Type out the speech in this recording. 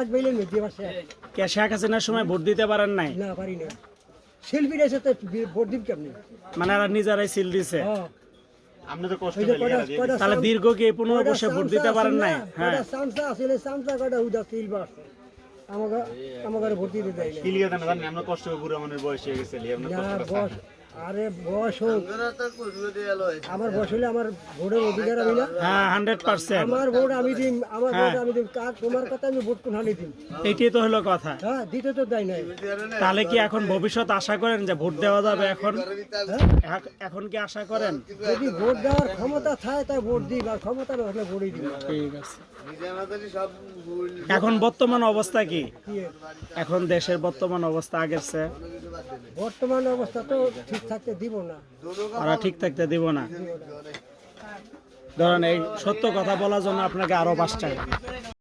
এক বেলের মধ্যে বসে কে শেখ হাসিনার সময় ভোট দিতে পারেন নাই? না পারি না শিল্পীর এসে তো ভোট দিব কেমনি মানে এরা নিজেরাই সিল দিছে। আপনি তো কষ্ট ওই যে করে তাহলে দীর্ঘ কি 15 বছর ভোট দিতে পারেন নাই? হ্যাঁ, সামসা আসলে সামসা কটা উদা সিল বাস আমাকে ভোট দিতে দেয় না। কি লিয়ে দেন জানেন আমরা কষ্ট করে বুড়া মানুষের বয়স হয়ে গেছে লিয়ে আমরা না কষ্ট বস আরে বস হোক আমার বস হলে আমার ভোটের অধিকার আমি না হ্যাঁ 100%। আমার ভোট আমি দিম আমার ভোট আমি দিম কার তোমার কথা আমি ভোট কোন হানি দিম এইটাই তো হলো কথা। হ্যাঁ দিতে তো দেয় নাই তাহলে কি এখন ভবিষ্যৎ আশা করেন যে ভোট দেওয়া যাবে? এখন এখন কি আশা করেন? যদি ভোট দেওয়ার ক্ষমতা থাকে তাই ভোট দিই আর ক্ষমতা না হলে ভোটই দিই ঠিক আছে। এখন বর্তমান অবস্থা কি? এখন দেশের বর্তমান অবস্থা আগের চেয়ে বর্তমান অবস্থা তো ঠিক থাকতে দিব না ওরা ঠিক থাকতে দিব না। ধরেন এই সত্য কথা বলার জন্য আপনাকে আরো 5 টাকা